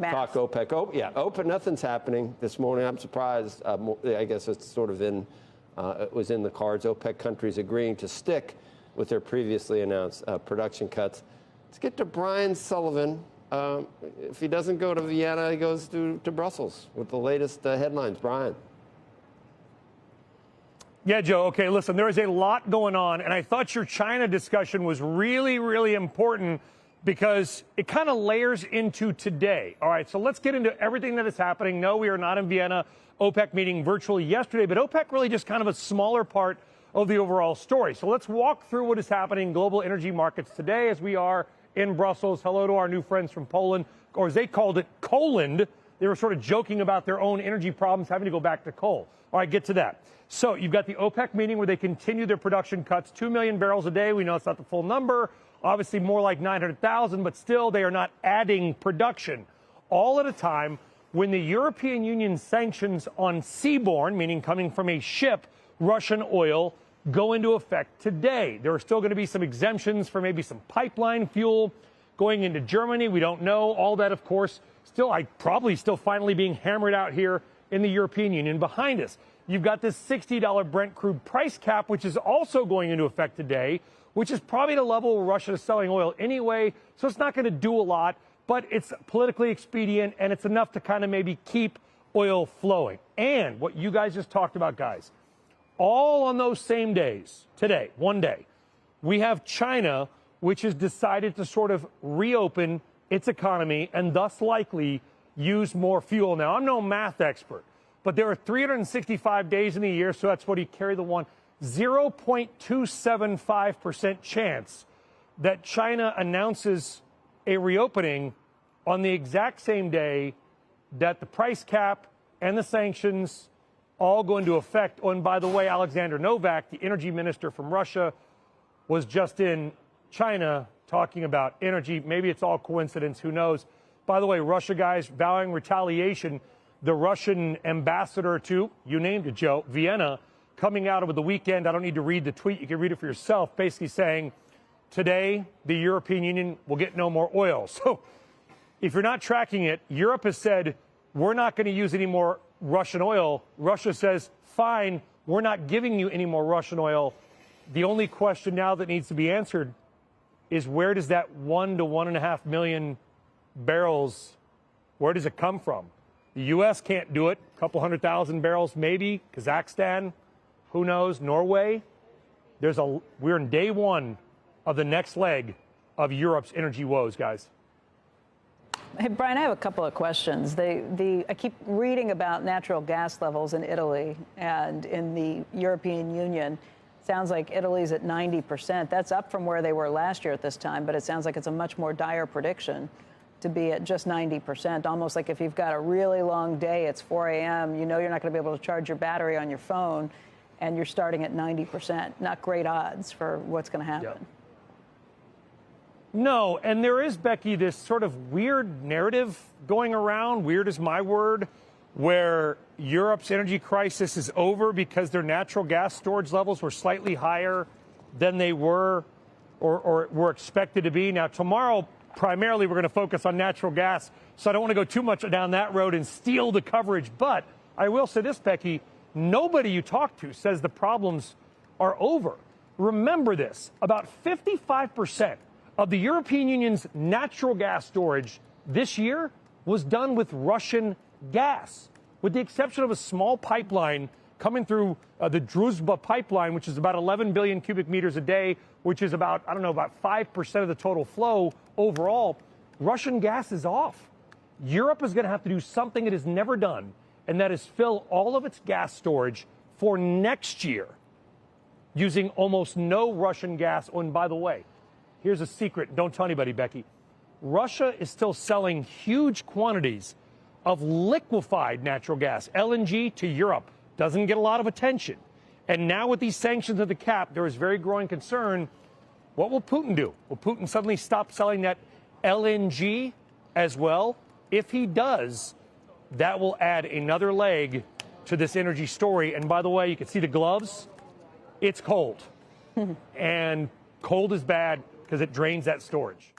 talk OPEC. Oh, yeah, OPEC, nothing's happening this morning. I'm surprised. I guess it's sort of it was in the cards. OPEC countries agreeing to stick with their previously announced production cuts. Let's get to Brian Sullivan. If he doesn't go to Vienna, he goes to Brussels with the latest headlines. Brian. Yeah, Joe. Okay, listen, there is a lot going on, and I thought your China discussion was really, really important because it kind of layers into today. All right, so let's get into everything that is happening. No, we are not in Vienna. OPEC meeting virtually yesterday, but OPEC really just kind of a smaller part of the overall story. So let's walk through what is happening in global energy markets today as we are in Brussels. Hello to our new friends from Poland, or as they called it, Coland. They were sort of joking about their own energy problems, having to go back to coal. All right, get to that. So you've got the OPEC meeting where they continue their production cuts, 2 million barrels a day. We know it's not the full number, obviously more like 900,000, but still they are not adding production. All at a time when the European Union sanctions on seaborne, meaning coming from a ship, Russian oil, go into effect today. There are still going to be some exemptions for maybe some pipeline fuel going into Germany. We don't know. All that, of course, probably still finally being hammered out here in the European Union behind us. You've got this $60 Brent crude price cap, which is also going into effect today, which is probably the level where Russia is selling oil anyway. So it's not going to do a lot, but it's politically expedient and it's enough to kind of maybe keep oil flowing. And what you guys just talked about, guys, all on those same days, today, one day, we have China, which has decided to sort of reopen its economy and thus likely use more fuel. Now, I'm no math expert, but there are 365 days in the year, so that's what you carry the one, 0.275% chance that China announces a reopening on the exact same day that the price cap and the sanctions all go into effect. Oh, and by the way, Alexander Novak, the energy minister from Russia, was just in China talking about energy. Maybe it's all coincidence, who knows. By the way, Russia guys vowing retaliation. The Russian ambassador to, you named it, Joe, Vienna, coming out over the weekend. I don't need to read the tweet. You can read it for yourself, basically saying, today, the European Union will get no more oil. So if you're not tracking it, Europe has said, we're not going to use any more Russian oil. Russia says, fine, we're not giving you any more Russian oil. The only question now that needs to be answered is where does that 1 to 1.5 million barrels, where does it come from? The U.S. can't do it. A couple 100,000 barrels, maybe. Kazakhstan, who knows? Norway. We're in day one of the next leg of Europe's energy woes, guys. Hey, Brian, I have a couple of questions. I keep reading about natural gas levels in Italy and in the European Union. Sounds like Italy's at 90%. That's up from where they were last year at this time, but it sounds like it's a much more dire prediction to be at just 90%, almost like if you've got a really long day, it's 4 a.m., you know you're not going to be able to charge your battery on your phone, and you're starting at 90%. Not great odds for what's going to happen. Yep. No, and there is, Becky, this sort of weird narrative going around, weird is my word, where Europe's energy crisis is over because their natural gas storage levels were slightly higher than they were or were expected to be. Now, tomorrow, primarily, we're going to focus on natural gas, so I don't want to go too much down that road and steal the coverage. But I will say this, Becky, nobody you talk to says the problems are over. Remember this, about 55% of the European Union's natural gas storage this year was done with Russian gas, with the exception of a small pipeline coming through the Druzhba pipeline, which is about 11 billion cubic meters a day, which is about, I don't know, about 5% of the total flow overall. Russian gas is off. Europe is going to have to do something it has never done, and that is fill all of its gas storage for next year using almost no Russian gas. Oh, and by the way, here's a secret. Don't tell anybody, Becky. Russia is still selling huge quantities of liquefied natural gas, LNG, to Europe. Doesn't get a lot of attention. And now with these sanctions at the cap, there is very growing concern. What will Putin do? Will Putin suddenly stop selling that LNG as well? If he does, that will add another leg to this energy story. And by the way, you can see the gloves. It's cold. And cold is bad because it drains that storage.